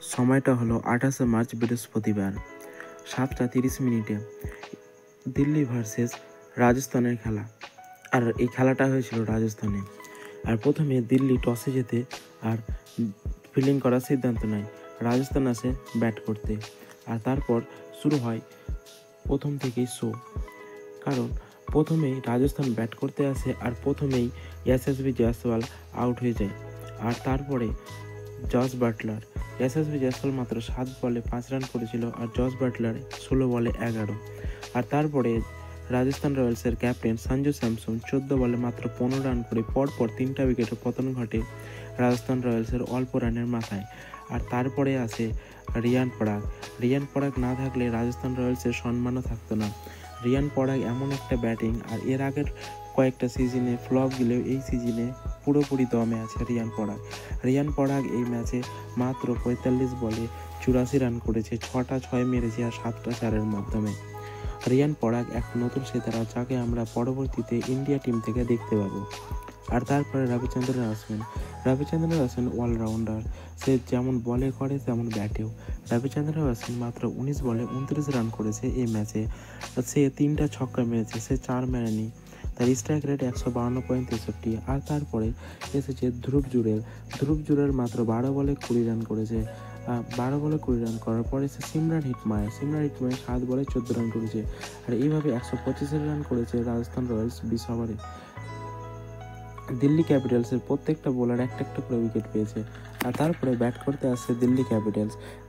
সময়টা হলো 28শে মার্চ বৃহস্পতিবার 7টা 30 মিনিটে দিল্লি ভার্সেস রাজস্থানের খেলা। আর এই খেলাটা হয়েছিল রাজস্থানে। আর প্রথমে দিল্লি টসে জেতে আর ফিল্ডিং করার সিদ্ধান্ত নেয়। রাজস্থান আসে ব্যাট করতে। আর তারপর শুরু হয় প্রথম থেকেই শো। কারণ প্রথমেই রাজস্থান ব্যাট করতে আসে আর প্রথমেই যশস্বী জয়সওয়াল আউট হয়ে যায়। আর তারপরে জস বাটলার যশস্বী জয়সওয়াল মাত্র 7 বলে 5 রান করেছিল আর জস বাটলার 16 বলে 11। আর তারপরে রাজস্থান রয়্যালসের ক্যাপ্টেন সঞ্জু স্যামসন 14 বলে মাত্র 15 রান করে পরপর 3টা উইকেটের পতন ঘটে রাজস্থান রয়্যালসের অল্প রানের মাথায়। আর তারপরে আসে রিয়ান পরাগ না থাকলে রাজস্থান রয়্যালসের সম্মানও থাকতো না। রিয়ান পরাগ এমন একটা ব্যাটিং, আর এর আগের কয়েকটা সিজনে ফ্লপ গেলেও এই সিজনে পুরোপুরি দমে আছে রিয়ান পরাগ এই ম্যাচে মাত্র 45 বলে 84 রান করেছে, 6টা 6 মেরেছে আর 7টা 4-এর মাধ্যমে। রিয়ান পরাগ এক নতুন সিতারা, যাকে আমরা পরবর্তীতে ইন্ডিয়া টিম থেকে দেখতে পাবো। আর তারপরে রবিচন্দ্রন অশ্বিন অলরাউন্ডার, সে যেমন বলে করে তেমন ব্যাটেও। রবিচন্দ্রন অশ্বিন মাত্র 19 বলে 29 রান করেছে এই ম্যাচে। সে 3টা ছক্কা মেরেছে, সে 4 মেরেনি। তার স্ট্রাইক রেট 152.63। আর তারপরে এসেছে ধ্রুব জুরেল মাত্র 12 বলে 20 রান করেছে। 12 বলে 20 রান করার পরে সে সিমরান হিটমায়ার 7 বলে 14 রান করেছে। আর এইভাবে 125 রান করেছে রাজস্থান রয়্যালস 20 ওভারে। দিল্লি ক্যাপিটালসের প্রত্যেকটা বোলার একটা একটা করে উইকেট পেয়েছে। আর তারপরে ব্যাট করতে আসছে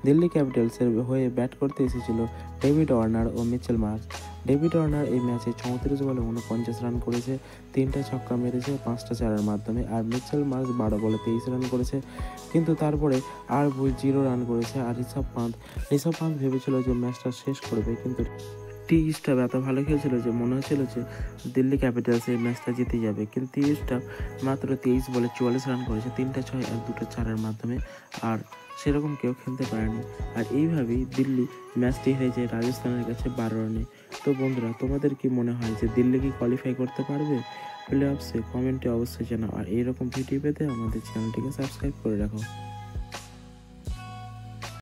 দিল্লি ক্যাপিটালসের হয়ে ব্যাট করতে এসেছিল ডেভিড ওয়ার্নার ও মিচেল মার্শ। ডেভিড ওয়ার্নার এই ম্যাচে 34 বলে 49 রান করেছে, 3টা ছক্কা মেরেছে 5টা 4-এর মাধ্যমে। আর মিচেল মার্শ 12 বলে 23 রান করেছে। কিন্তু তারপরে আর 0 রান করেছে। আর ঋষভ পান্ত ভেবেছিল যে ম্যাচটা শেষ করবে, কিন্তু টি স্টাফ এত ভালো খেলছিল যে মনে হচ্ছিল যে দিল্লি ক্যাপিটালস এই ম্যাচটা জিতে যাবে। কিন্তু টি স্টাফ মাত্র 23 বলে 44 রান করেছে, 3টা 6 আর 2টা 4-এর মাধ্যমে। আর সেরকম কেউ খেলতে পারেনি। আর এইভাবেই দিল্লি ম্যাচটি হেরে যায় রাজস্থানের কাছে 12 রানে। তো বন্ধুরা, তোমাদের কি মনে হয় যে দিল্লি কি কোয়ালিফাই করতে পারবে প্লে অফসে? কমেন্টে অবশ্যই জানাও। আর এইরকম ভিডিও পেতে আমাদের চ্যানেলটিকে সাবস্ক্রাইব করে রাখো।